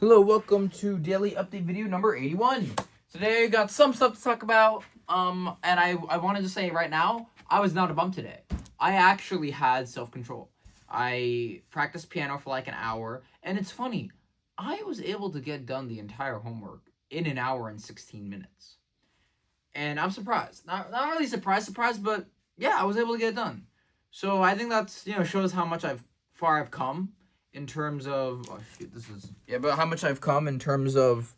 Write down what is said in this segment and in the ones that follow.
Hello, welcome to daily update video number 81. Today I got some stuff to talk about. And I wanted to say right now, I was not a bum today. I actually had self-control. I practiced piano for like an hour, and it's funny, I was able to get done the entire homework in an hour and 16 minutes. And I'm surprised. Not really surprised, but yeah, I was able to get it done. So I think that's, shows how much I've come in terms of but how much I've come in terms of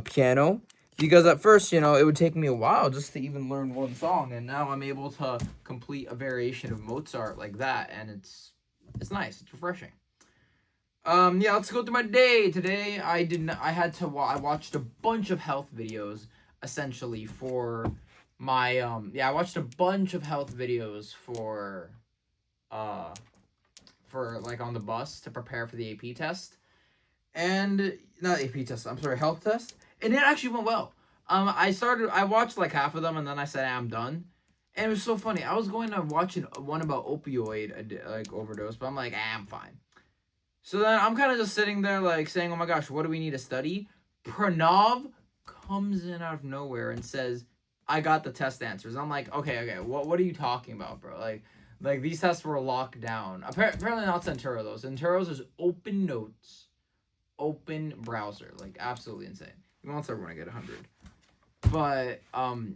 piano, because at first, it would take me a while just to even learn one song, and now I'm able to complete a variation of Mozart like that, and it's nice, it's refreshing. Yeah, let's go through my day. Today I watched a bunch of health videos essentially for my I watched a bunch of health videos uh for like on the bus to prepare for the AP test. And not AP test, I'm sorry, health test. And it actually went well. I watched like half of them, and then I said, I'm done. And it was so funny. I was going to watch one about opioid like overdose, but I'm like, I'm fine. So then I'm kind of just sitting there like saying, oh my gosh, what do we need to study? Pranav comes in out of nowhere and says, I got the test answers. I'm like, okay, what are you talking about, bro? Like these tests were locked down. Apparently not Centuro though. Centuro's is open notes, open browser, like absolutely insane. He wants everyone to get 100. But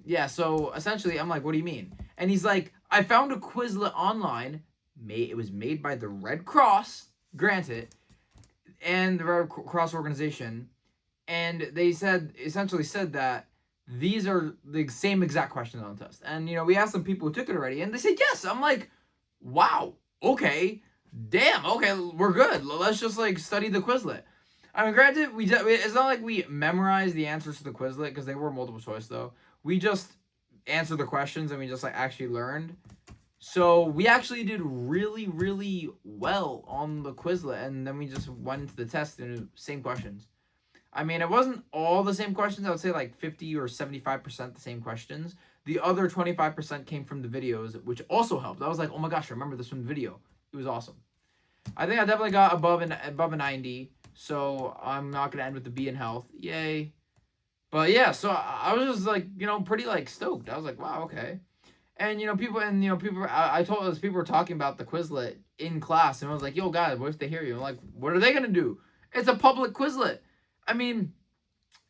yeah, so essentially I'm like, what do you mean? And he's like, I found a Quizlet online. It was made by the Red Cross, granted, and the Red Cross organization, and they essentially said that these are the same exact questions on the test. And we asked some people who took it already, and they said yes. I'm like, wow, okay, damn, okay, we're good. Let's just like study the Quizlet. I mean, granted, it's not like we memorized the answers to the Quizlet because they were multiple choice though. We just answered the questions and we just like actually learned. So we actually did really, really well on the Quizlet, and then we just went into the test and the same questions. I mean, it wasn't all the same questions. I would say like 50 or 75% the same questions. The other 25% came from the videos, which also helped. I was like, oh my gosh, I remember this from the video. It was awesome. I think I definitely got above a 90, so I'm not gonna end with the B in health. Yay! But yeah, so I was just like, pretty like stoked. I was like, wow, okay. And I told us people were talking about the Quizlet in class, and I was like, yo, guys, what if they hear you? I'm like, what are they gonna do? It's a public Quizlet. I mean,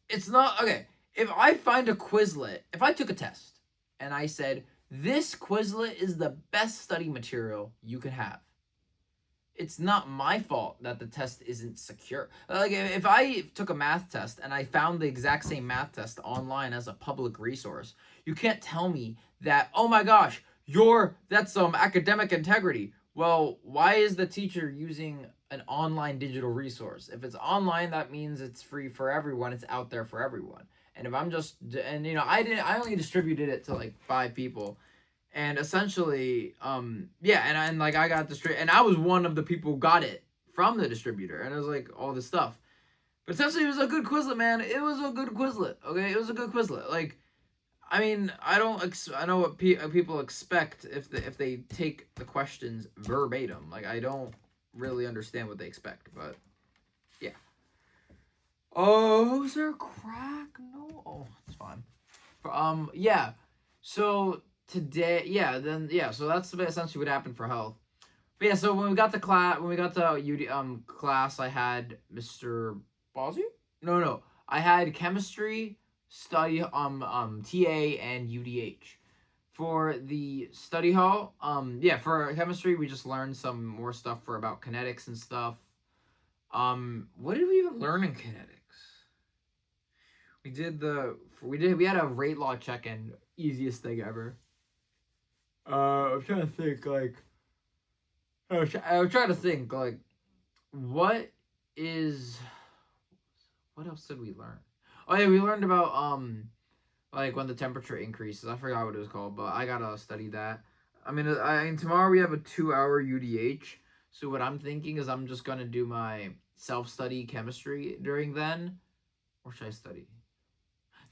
it's not okay. If I find a Quizlet, if I took a test and I said this Quizlet is the best study material you could have, it's not my fault that the test isn't secure. Like if I took a math test and I found the exact same math test online as a public resource, you can't tell me that, oh my gosh, that's some academic integrity. Well, why is the teacher using an online digital resource? If it's online, that means it's free for everyone. It's out there for everyone. And if I'm just and I only distributed it to like 5 people, and essentially and like I got and I was one of the people who got it from the distributor, and it was like all this stuff. But essentially it was a good Quizlet, man. It was a good Quizlet. Okay, it was a good Quizlet. Like, I mean, I know what people expect if they take the questions verbatim. Like, I don't really understand what they expect, but yeah. Oh, is there a crack? No. Oh, it's fine. Yeah. So today, so that's essentially what happened for health. But yeah, so when we got to class, I had Mr. Bosby. No, I had chemistry study TA and UDH. For the study hall, for chemistry we just learned some more stuff for about kinetics and stuff. What did we even learn in kinetics? We had a rate law check-in, easiest thing ever. I'm trying to think like I was trying to think like what is what else did we learn? Oh yeah, we learned about like when the temperature increases. I forgot what it was called, but I gotta study that. I mean tomorrow we have a 2-hour UDH. So what I'm thinking is I'm just gonna do my self-study chemistry during then, or should I study?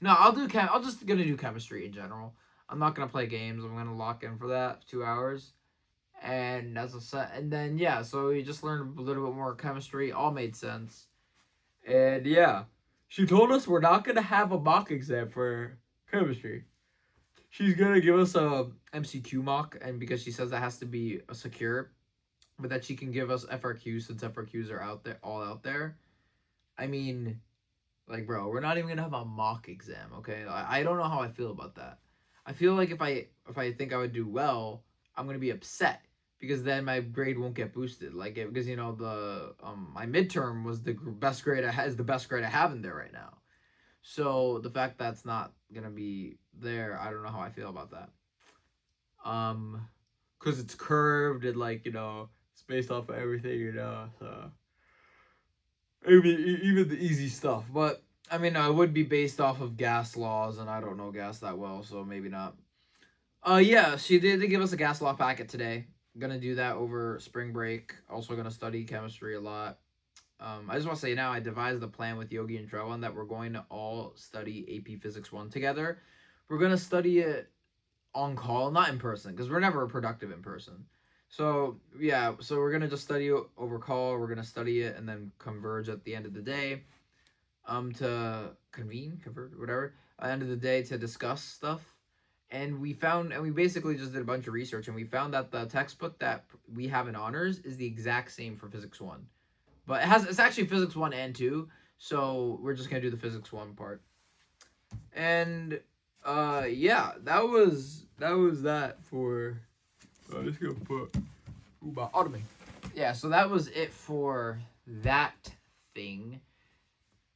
No, I'm just gonna do chemistry in general. I'm not gonna play games. I'm gonna lock in for that 2 hours, and that's a set. And then yeah, so we just learned a little bit more chemistry. All made sense. And yeah, she told us we're not gonna have a mock exam for chemistry. She's gonna give us a MCQ mock, and because she says that has to be a secure, but that she can give us FRQs since FRQs are out there, all out there. I mean, like, bro, we're not even gonna have a mock exam, okay? I don't know how I feel about that. I feel like if I think I would do well, I'm gonna be upset because then my grade won't get boosted. Like, because the my midterm was the best grade is the best grade I have in there right now. So the fact that's not gonna be there, I don't know how I feel about that. Um, cause it's curved and like it's based off of everything, So even the easy stuff, but I mean, I would be based off of gas laws, and I don't know gas that well, so maybe not. Yeah, she did give us a gas law packet today. Gonna do that over spring break. Also gonna study chemistry a lot. I just want to say now, I devised a plan with Yogi and Trewan that we're going to all study AP Physics 1 together. We're gonna study it on call, not in person, because we're never productive in person. So yeah, so we're gonna just study over call. We're gonna study it and then converge at the end of the day, to convert, whatever. At the end of the day to discuss stuff. And we basically just did a bunch of research, and we found that the textbook that we have in honors is the exact same for Physics 1, but it's actually Physics 1 and 2. So we're just gonna do the Physics 1 part. And yeah, that for I'm just gonna put my automate. Yeah, so that was it for that thing.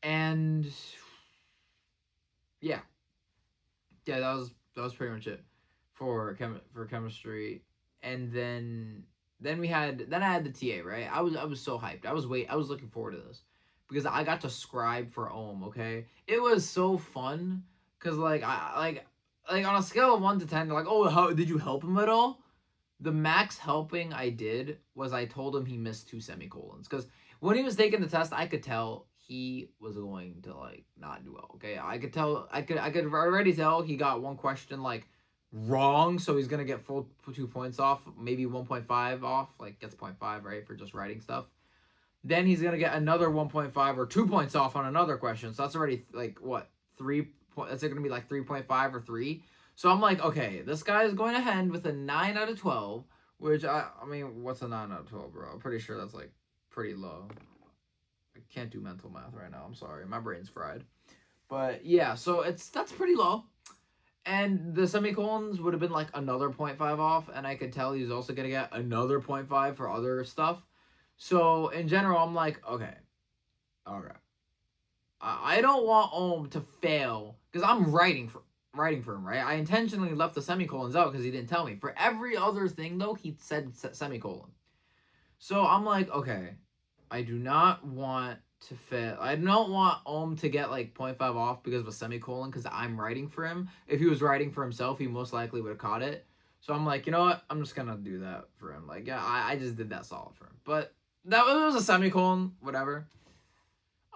And yeah, that was pretty much it for chemistry. And then I had the TA, right? I was so hyped. I was looking forward to this because I got to scribe for Ohm. Okay, it was so fun because like on a scale of 1 to 10, they're like, oh, how did you help him at all? The max helping I did was I told him he missed 2 semicolons, because when he was taking the test, I could tell he was going to like not do well. Okay, I could already tell he got one question like wrong, so he's gonna get full 2 points off, maybe 1.5 off, like gets 0.5 right for just writing stuff. Then he's gonna get another 1.5 or 2 points off on another question, so that's already like what 3 point. That's gonna be like 3.5 or 3. So I'm like, okay, this guy is going to end with a 9 out of 12, which I mean, what's a 9 out of 12, bro? I'm pretty sure that's like pretty low. I can't do mental math right now. I'm sorry, my brain's fried. But yeah, so that's pretty low. And the semicolons would have been like another 0.5 off, and I could tell he's also gonna get another 0.5 for other stuff. So in general, I'm like, okay, all right. I don't want Ohm to fail because I'm writing for him, right? I intentionally left the semicolons out because he didn't tell me. For every other thing though, he said semicolon. So I'm like, okay, I do not want to fail. I don't want Ohm to get like 0.5 off because of a semicolon because I'm writing for him. If he was writing for himself, he most likely would have caught it. So I'm like, you know what? I'm just gonna do that for him. Like, yeah, I just did that solid for him. But that was a semicolon, whatever.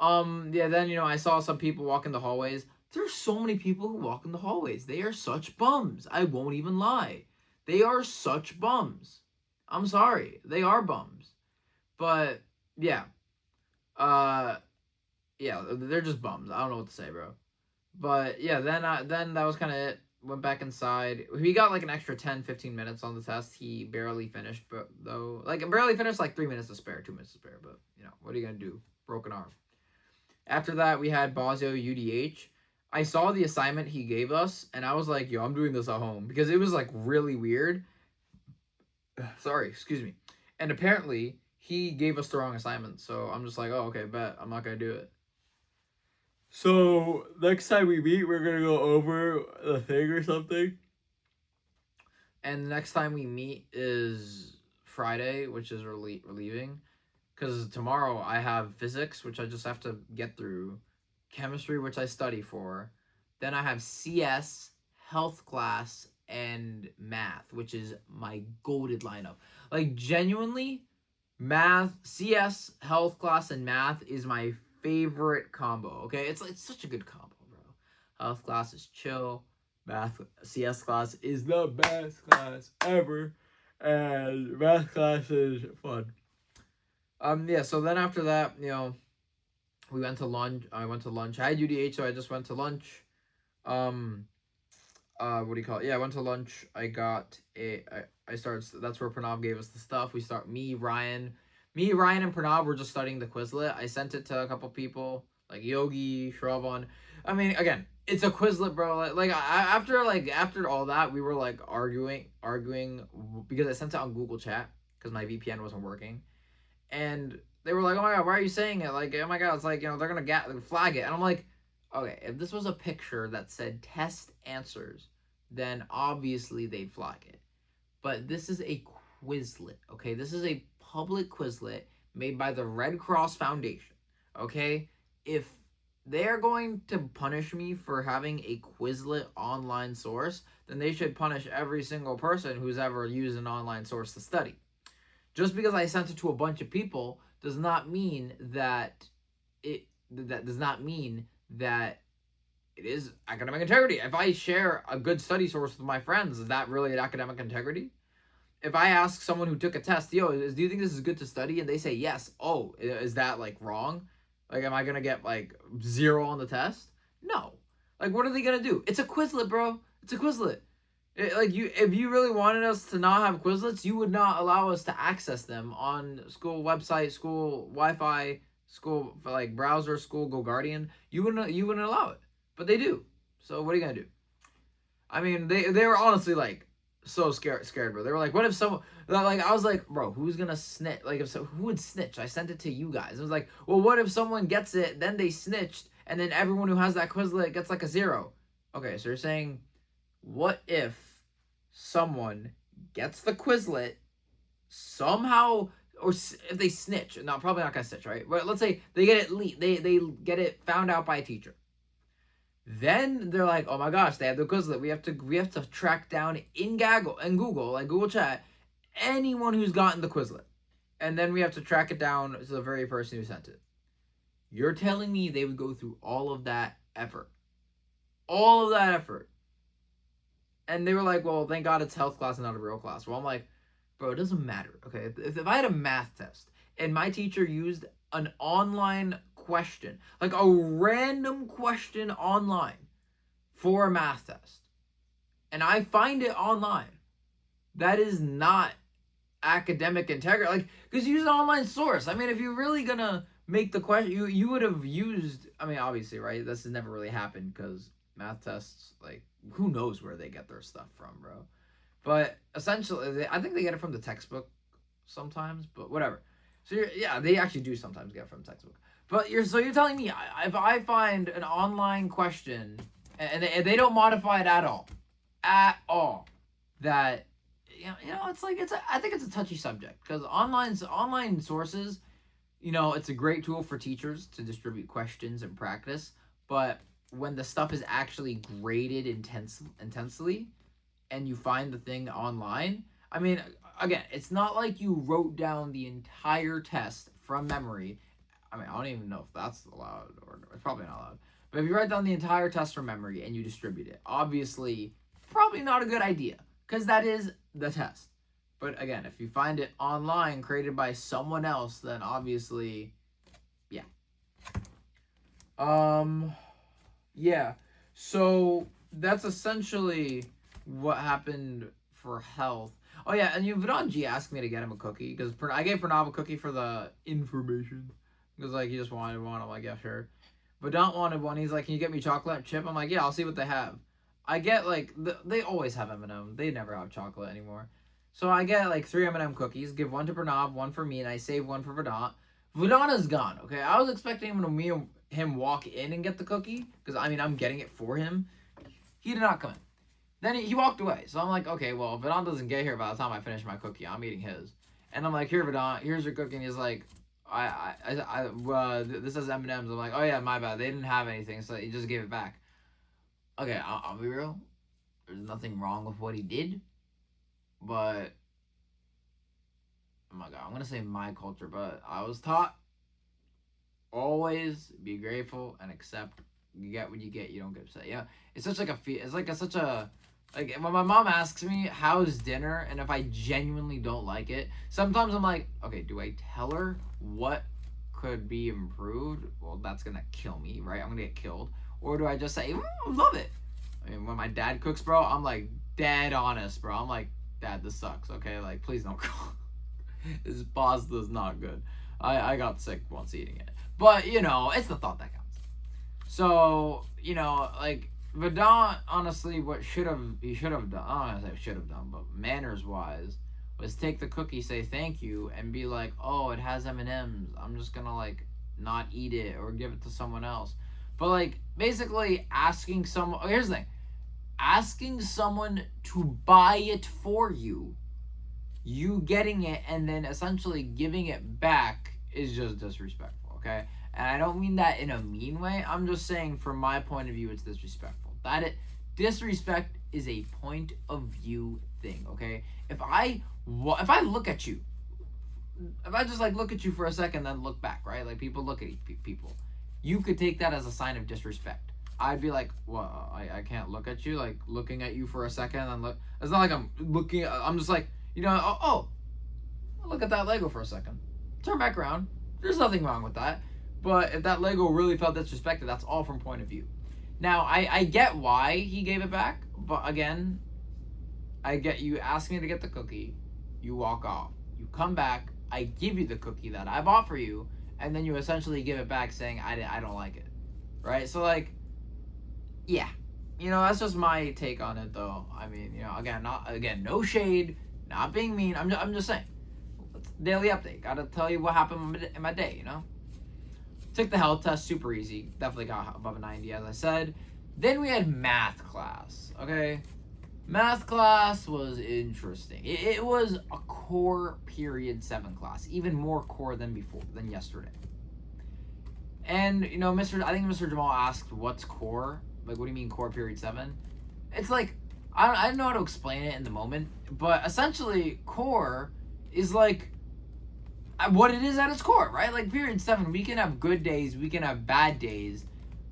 Yeah, then I saw some people walk in the hallways. There's so many people who walk in the hallways. They are such bums. I won't even lie. They are such bums. I'm sorry. They are bums. But yeah. Uh yeah, they're just bums. I don't know what to say, bro. But yeah, then that was kind of it. Went back inside. He got like an extra 10-15 minutes on the test. He barely finished, but though like barely finished, like 3 minutes to spare, 2 minutes to spare, but what are you going to do? Broken arm. After that, we had Bosio UDH. I saw the assignment he gave us, and I was like, yo, I'm doing this at home. Because it was, like, really weird. Sorry, excuse me. And apparently, he gave us the wrong assignment. So I'm just like, oh, okay, bet. I'm not going to do it. So, next time we meet, we're going to go over the thing or something. And the next time we meet is Friday, which is relieving. Because tomorrow I have physics, which I just have to get through, chemistry, which I study for. Then I have CS, health class, and math, which is my goated lineup. Like, genuinely, math, CS, health class, and math is my favorite combo, okay? It's such a good combo, bro. Health class is chill. CS class is the best class ever. And math class is fun. Yeah, so then after that, We went to lunch. I went to lunch. I had UDH, so I just went to lunch. What do you call it? Yeah, I went to lunch. I started. That's where Pranav gave us the stuff. Me, Ryan, and Pranav were just studying the Quizlet. I sent it to a couple people like Yogi, Shravan. I mean, again, it's a Quizlet, bro. After all that, we were like arguing because I sent it on Google Chat because my VPN wasn't working, and they were like, "Oh my god, why are you saying it?" Like, "Oh my god, it's like, they're gonna flag it," and I'm like, okay, if this was a picture that said test answers, then obviously they'd flag it. But this is a Quizlet, okay? This is a public Quizlet made by the Red Cross Foundation, okay? If they're going to punish me for having a Quizlet online source, then they should punish every single person who's ever used an online source to study. Just because I sent it to a bunch of people does not mean that it is academic integrity. If I share a good study source with my friends, is that really an academic integrity? If I ask someone who took a test, do you think this is good to study? And they say yes. Oh, is that like wrong? Like, am I gonna get like 0 on the test? No. Like, what are they gonna do? It's a Quizlet, bro. It's a Quizlet. If you really wanted us to not have Quizlets, you would not allow us to access them on school website, school Wi-Fi, school like browser, school GoGuardian. You wouldn't allow it, but they do. So what are you gonna do? I mean, they were honestly like so scared, bro. They were like, what if someone like, I was like, bro, who's gonna snitch? Like, who would snitch? I sent it to you guys. It was like, well, what if someone gets it, then they snitched, and then everyone who has that Quizlet gets like a 0? Okay, so you're saying, what if someone gets the Quizlet somehow, or if they snitch? No, probably not gonna snitch, right? But let's say they get it leaked, they get it found out by a teacher. Then they're like, oh my gosh, they have the Quizlet. We have to track down in Google, like Google Chat, anyone who's gotten the Quizlet, and then we have to track it down to the very person who sent it. You're telling me they would go through all of that effort, and they were like, well, thank God it's health class and not a real class. Well, I'm like, bro, it doesn't matter, okay? If I had a math test and my teacher used an online question, like a random question online for a math test, and I find it online, that is not academic integrity. Like, because you use an online source. I mean, if you're really gonna make the question, you would have used, I mean, obviously, right? This has never really happened because math tests, like, who knows where they get their stuff from, bro. But essentially, I think they get it from the textbook sometimes, but whatever. So they actually do sometimes get it from the textbook. But you're telling me if I find an online question and they don't modify it at all, that I think it's a touchy subject, because online sources, it's a great tool for teachers to distribute questions and practice, but when the stuff is actually graded intensely and you find the thing online, I mean, again, it's not like you wrote down the entire test from memory. I mean, I don't even know if that's allowed, or it's probably not allowed. But if you write down the entire test from memory and you distribute it, obviously, probably not a good idea, because that is the test. But again, if you find it online, created by someone else, then obviously, yeah. Yeah. So that's essentially what happened for health. Oh yeah, and Vedant G asked me to get him a cookie, because I gave Pranav a cookie for the information, because like he just wanted one. I'm like, yeah, sure. Vedant wanted one. He's like, can you get me chocolate chip? I'm like, yeah, I'll see what they have. I get like they always have M&M. They never have chocolate anymore. So I get like 3 M&M cookies. Give one to Pranav, one for me, and I save one for Vedant. Vedant is gone. Okay, I was expecting him walk in and get the cookie, because I mean I'm getting it for him. He did not come in. Then he walked away. So I'm like, okay, well, if Vedant doesn't get here by the time I finish my cookie, I'm eating his. And I'm like, here, Vedant, here's your cookie. And he's like, this is M&M's. I'm like, oh yeah, my bad. They didn't have anything, so he just gave it back. Okay, I'll be real. There's nothing wrong with what he did, but oh my god, I'm gonna say my culture, but I was taught always be grateful and accept. You get what you get. You don't get upset. Yeah, it's such like like when my mom asks me how's dinner, and if I genuinely don't like it, sometimes I'm like, okay, do I tell her what could be improved, well, that's gonna kill me, right? I'm gonna get killed. Or do I just say, love it? I mean, when my dad cooks, bro, I'm like dead honest, bro. I'm like, Dad, this sucks, okay? Like, please don't cook. This pasta's not good. I got sick once eating it. But, it's the thought that counts. So, like, Vedant, honestly, he should have done, I don't want to say should have done, but manners-wise, was take the cookie, say thank you, and be like, oh, it has M&Ms. I'm just gonna, like, not eat it or give it to someone else. But, like, basically asking someone, here's the thing, asking someone to buy it for you, you getting it, and then essentially giving it back is just disrespectful, okay? And I don't mean that in a mean way. I'm just saying from my point of view, it's disrespectful. Disrespect is a point of view thing, okay? If I look at you, if I just like look at you for a second, then look back, right? Like people look at people. You could take that as a sign of disrespect. I'd be like, well, I can't look at you. Like looking at you for a second, and look. It's not like I'm looking. I'm just like, oh, look at that Lego for a second. Turn back around. There's nothing wrong with that. But if that Lego really felt disrespected, that's all from point of view. Now, I get why he gave it back, but again, I get you asking me to get the cookie, you walk off, you come back, I give you the cookie that I bought for you, and then you essentially give it back saying, I don't like it, right? So, like, yeah, that's just my take on it, though. I mean, again, no shade, not being mean, I'm just saying, it's daily update, gotta tell you what happened in my day, Took the health test, super easy. Definitely got above a 90, as I said. Then we had math class, okay? Math class was interesting. It was a core period 7 class, even more core than yesterday. And, I think Mr. Jamal asked, what's core? Like, what do you mean core period 7? It's like, I don't know how to explain it in the moment, but essentially, core is like, what it is at its core, right? Like period 7, we can have good days, we can have bad days,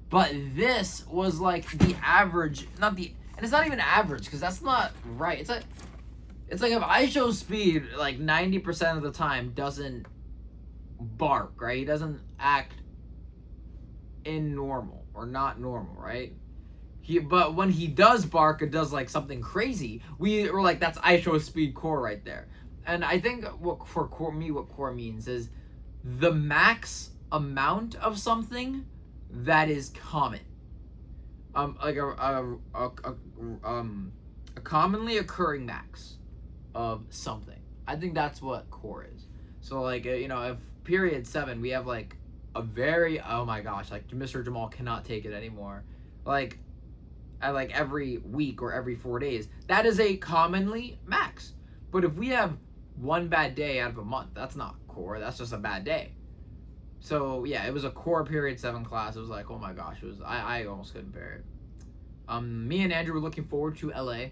but this was like the average, and it's not even average because that's not right. It's like if IShowSpeed like 90% of the time doesn't bark, right? He doesn't act in normal or not normal, right? But when he does bark, it does like something crazy. We're like, that's IShowSpeed core right there. And I think what core means is the max amount of something that is common. Like a commonly occurring max of something. I think that's what core is. So like, if period 7, we have like a very, oh my gosh, like Mr. Jamal cannot take it anymore. Like, at like every week or every 4 days, that is a commonly max. But if we have one bad day out of a month, that's not core, that's just a bad day. So yeah, it was a core period 7 class. It was like, oh my gosh, I almost couldn't bear it. Me and Andrew were looking forward to LA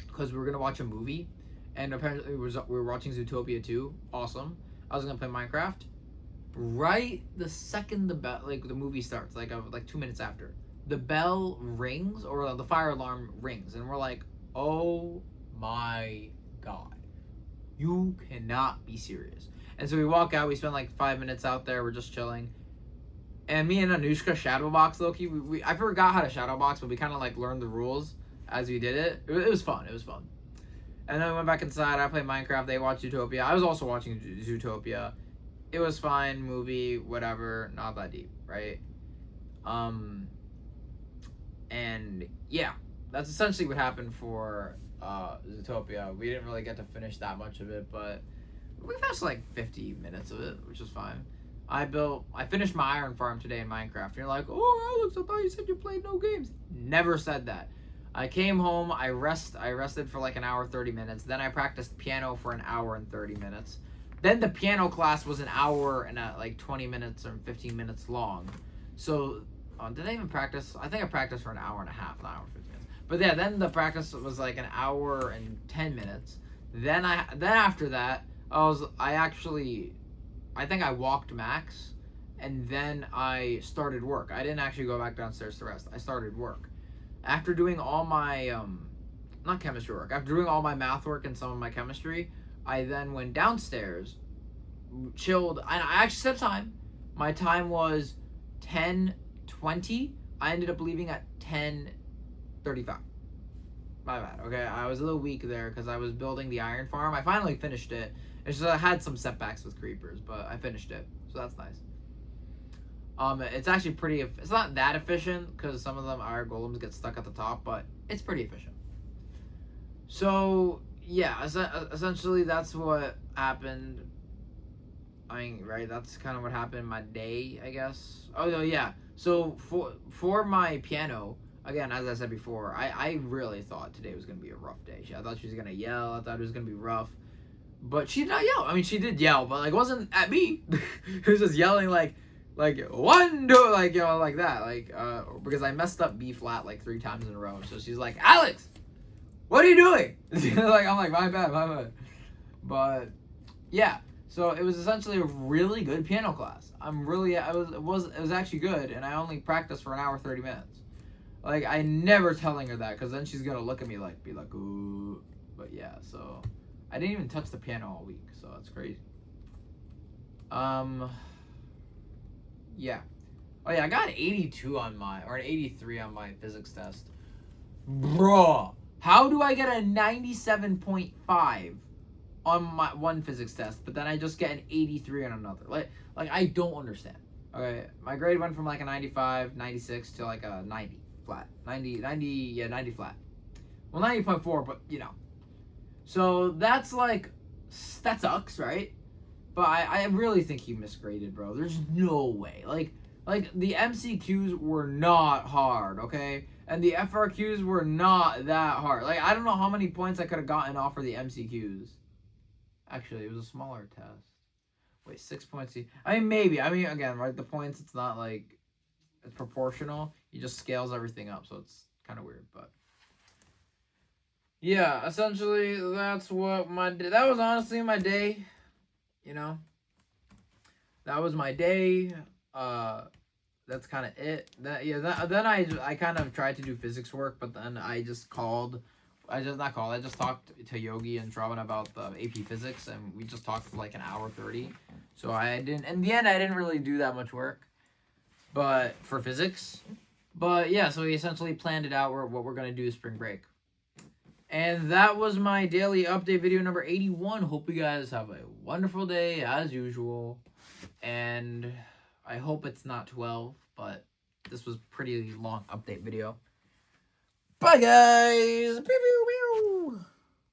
because we were gonna watch a movie, and apparently we were watching Zootopia 2. Awesome. I was gonna play Minecraft. Right the second the movie starts, like 2 minutes after, the bell rings, or the fire alarm rings, and we're like, oh my god, you cannot be serious. And so we walk out, we spend like 5 minutes out there, we're just chilling. And me and Anushka shadowbox Loki. I forgot how to shadowbox, but we kind of like learned the rules as we did it. It was fun. And then we went back inside, I played Minecraft, they watched Zootopia. I was also watching Zootopia. It was fine, movie, whatever, not that deep, right? And yeah, that's essentially what happened for Zootopia. We didn't really get to finish that much of it, but we finished like 50 minutes of it, which was fine. I finished my iron farm today in Minecraft. You're like, oh, Alex, I thought you said you played no games. Never said that. I came home, I rested for like an hour, 30 minutes. Then I practiced piano for an hour and 30 minutes. Then the piano class was an hour and like 20 minutes or 15 minutes long. So, did I even practice? I think I practiced for an hour and a half, an hour and 15 minutes. But yeah, then the practice was like an hour and 10 minutes. Then after that, I think I walked max, and then I started work. I didn't actually go back downstairs to rest. I started work. After doing all my, not chemistry work, after doing all my math work and some of my chemistry, I then went downstairs, chilled. I actually set time. My time was 10:20. I ended up leaving at 10:35. My bad. Okay, I was a little weak there because I was building the iron farm. I finally finished it. It's just I had some setbacks with creepers, but I finished it, so that's nice. It's actually pretty. It's not that efficient because some of them iron golems get stuck at the top, but it's pretty efficient. So yeah, essentially that's what happened. I mean, right? That's kind of what happened in my day, I guess. Oh no, yeah. So for my piano, again, as I said before, I really thought today was gonna be a rough day. I thought she was gonna yell. I thought it was gonna be rough, but she did not yell. I mean, she did yell, but like it wasn't at me. It was just yelling like one, two, like like that, because I messed up B flat like 3 times in a row. So she's like, Alex, what are you doing? Like I'm like, my bad. But yeah. So it was essentially a really good piano class. It was actually good, and I only practiced for an hour 30 minutes. Like I never telling her that, because then she's gonna look at me like, be like, ooh. But yeah, so I didn't even touch the piano all week, so it's crazy. Yeah. Oh yeah, I got an 82 or an 83 on my physics test. Bruh, how do I get a 97.5? On my one physics test, but then I just get an 83 on another. Like I don't understand. Okay, my grade went from like a 95, 96 to like a 90 flat. 90 flat. Well, 90.4, but So that sucks, right? But I really think he misgraded, bro. There's no way. Like the MCQs were not hard, okay? And the FRQs were not that hard. Like I don't know how many points I could have gotten off for the MCQs. Actually, it was a smaller test. Wait, 6 points. I mean, maybe. I mean, again, right? The points, it's not like it's proportional. He just scales everything up, so it's kind of weird. But yeah, essentially, that's what that was honestly my day. That was my day. That's kind of it. Then I kind of tried to do physics work, but then I just talked to Yogi and Shravan about the AP Physics, and we just talked for like an hour 30. So in the end, I didn't really do that much work, but for physics. But yeah, so we essentially planned it out what we're going to do spring break. And that was my daily update video number 81. Hope you guys have a wonderful day as usual. And I hope it's not 12, but this was pretty long update video. Bye, guys. Pew, pew, pew.